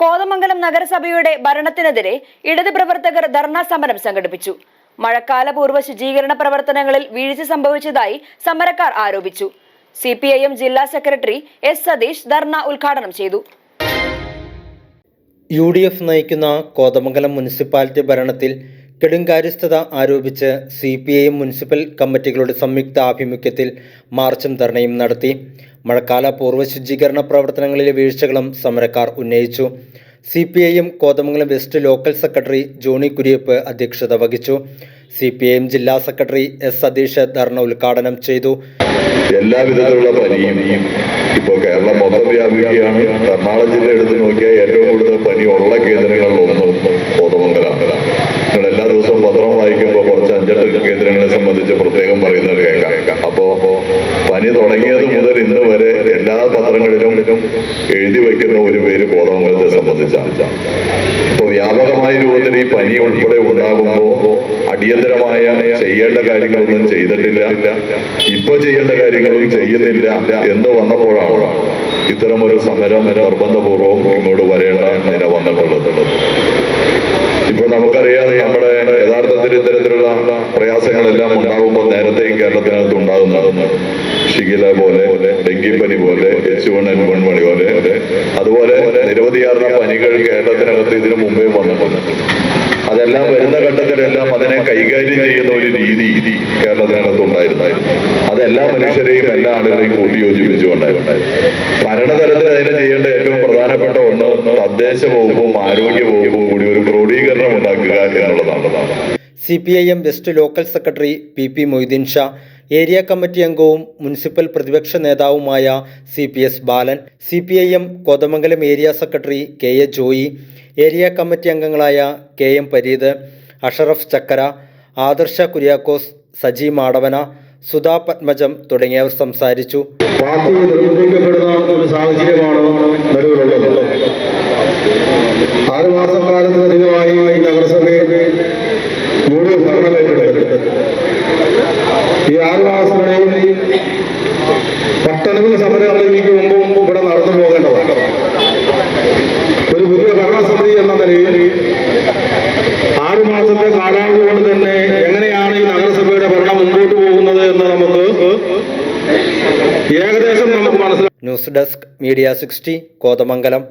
കോതമംഗലം നഗരസഭയുടെ ഭരണത്തിനെതിരെ ഇടത് പ്രവർത്തകർ ധർണാ സമരം സംഘടിപ്പിച്ചു. മഴക്കാലപൂർവ്വ ശുചീകരണ പ്രവർത്തനങ്ങളിൽ വീഴ്ച സംഭവിച്ചതായി സമരക്കാർ ആരോപിച്ചു. CPIM ജില്ലാ സെക്രട്ടറി S. സതീഷ് ധർണ ഉദ്ഘാടനം ചെയ്തു. UDF നയിക്കുന്ന കോതമംഗലം മുനിസിപ്പാലിറ്റി ഭരണത്തിൽ കെടുകാര്യസ്ഥത ആരോപിച്ച് CPIM മുനിസിപ്പൽ കമ്മിറ്റികളുടെ സംയുക്ത ആഭിമുഖ്യത്തിൽ മാർച്ചും ധർണയും നടത്തി. മഴക്കാല പൂർവ്വ ശുചീകരണ പ്രവർത്തനങ്ങളിലെ വീഴ്ചകളും സമരക്കാർ ഉന്നയിച്ചു. CPIM Kothamangalam west local secretary Johny Kuriappu അധ്യക്ഷത വഹിച്ചു. CPIM ജില്ലാ സെക്രട്ടറി S. സതീഷ് ധർണ ഉദ്ഘാടനം ചെയ്തു. എല്ലാവിധത്തിലുള്ള പനിയും ഇപ്പോൾ കേരളം മൊത്തം വ്യാപിക്കുകയാണ്. എറണാകുളം ജില്ല എടുത്ത് നോക്കിയാൽ ഏറ്റവും കൂടുതൽ പനിയുള്ള കേന്ദ്രങ്ങളിലൊന്നും കോതമംഗലമാണ്. നിങ്ങൾ എല്ലാ ദിവസവും പത്രം വായിക്കുമ്പോൾ കുറച്ച് 5-8 കേന്ദ്രങ്ങളെ സംബന്ധിച്ച് പ്രത്യേകം പറയുന്നത് കേൾക്കാം. അപ്പോ പനി തുടങ്ങിയത് മുതൽ ഇന്ന് വരെ എല്ലാ പത്രങ്ങളിലും എഴുതി വയ്ക്കുന്ന ഒരു പേര് കോതമംഗലത്തെ സംബന്ധിച്ചാണ്. ഇപ്പോൾ വ്യാപകമായ രൂപത്തിൽ ഈ പനി ഉൾപ്പെടെ ഉണ്ടാകുമ്പോൾ അടിയന്തരമായ ചെയ്യേണ്ട കാര്യങ്ങളൊന്നും ചെയ്തിട്ടില്ല, ഇപ്പൊ ചെയ്യേണ്ട കാര്യങ്ങളും ചെയ്യുന്നില്ല എന്ന് വന്നപ്പോഴാണ് ഇത്തരമൊരു സമരം നിർബന്ധപൂർവ്വം ഇങ്ങോട്ട് വരേണ്ട നില വന്നിട്ടുള്ളത്. ഇപ്പൊ നമുക്കറിയാം, നമ്മുടെ യഥാർത്ഥത്തിൽ ഇത്തരത്തിലുള്ള പ്രയാസങ്ങളെല്ലാം ഉണ്ടാകുമ്പോൾ നേരത്തെയും കേരളത്തിനകത്ത് ഉണ്ടാകുന്നതാണ്. ഷിഗില പോലെ, ഡെങ്കിപ്പനി പോലെ, H1N1 പോലെ, അതുപോലെ നിരവധിയാർന്ന പനികൾ കേരളത്തിനകത്ത് ഇതിനു മുമ്പേ വന്നിട്ടുണ്ട്. അതെല്ലാം വരുന്ന ഘട്ടത്തിലെല്ലാം അതിനെ കൈകാര്യം ചെയ്യുന്ന ഒരു രീതി കേരളത്തിനകത്ത് ഉണ്ടായിരുന്നായിരുന്നു. അതെല്ലാ മനുഷ്യരെയും എല്ലാ ആളുകളെയും കൂട്ടിയോജിപ്പിച്ചുകൊണ്ടായിരുന്നു. ഭരണതലത്തിൽ അതിനെ ചെയ്യേണ്ട ഏറ്റവും പ്രധാനപ്പെട്ട ഒന്ന് തദ്ദേശ വകുപ്പും ആരോഗ്യ വകുപ്പും കൂടി ഒരു ക്രോഡീകരണം ഉണ്ടാക്കുക എന്നുള്ളതാണ്. CPIM west local secretary PP Moideen Shah, area committee അംഗവും മുനിസിപ്പൽ പ്രതിപക്ഷ നേതാവുമായ CPS ബാലൻ, CPIM Kothamangalam area secretary KA Joy, area committee അംഗങ്ങളായ KM പരീത്, അഷറഫ് ചക്കര, ആദർശ കുര്യാക്കോസ്, സജി മാടവന, സുധാ പത്മജം തുടങ്ങിയവർ സംസാരിച്ചു. പാർട്ടി നിർബന്ധിക്കപ്പെടുന്ന ഒരു സാഹചര്യമാണ് നിലവിലുള്ളത്. 6 മാസക്കാലത്തിലധികമായി നഗരസഭയിൽ UDF ഭരണം ഏറ്റെടുത്തിട്ട് ഈ 6 മാസത്തിനിടയിൽ പട്ടണങ്ങൾ സമരങ്ങളിലേക്ക് മുമ്പും ഇവിടെ നടന്നു പോകേണ്ടതാണ്. ഒരു പുതിയ ഭരണസമിതി എന്ന നിലയിൽ 6 മാസത്തെ കാലാവധി കൊണ്ട് തന്നെ എങ്ങനെയാണ് ഈ നഗരസഭയുടെ ഭരണം മുമ്പോട്ട് പോകുന്നത് എന്ന് നമുക്ക് ഏകദേശം നമുക്ക് മനസ്സിലാക്കാം. News desk media 60 Kothamangalam.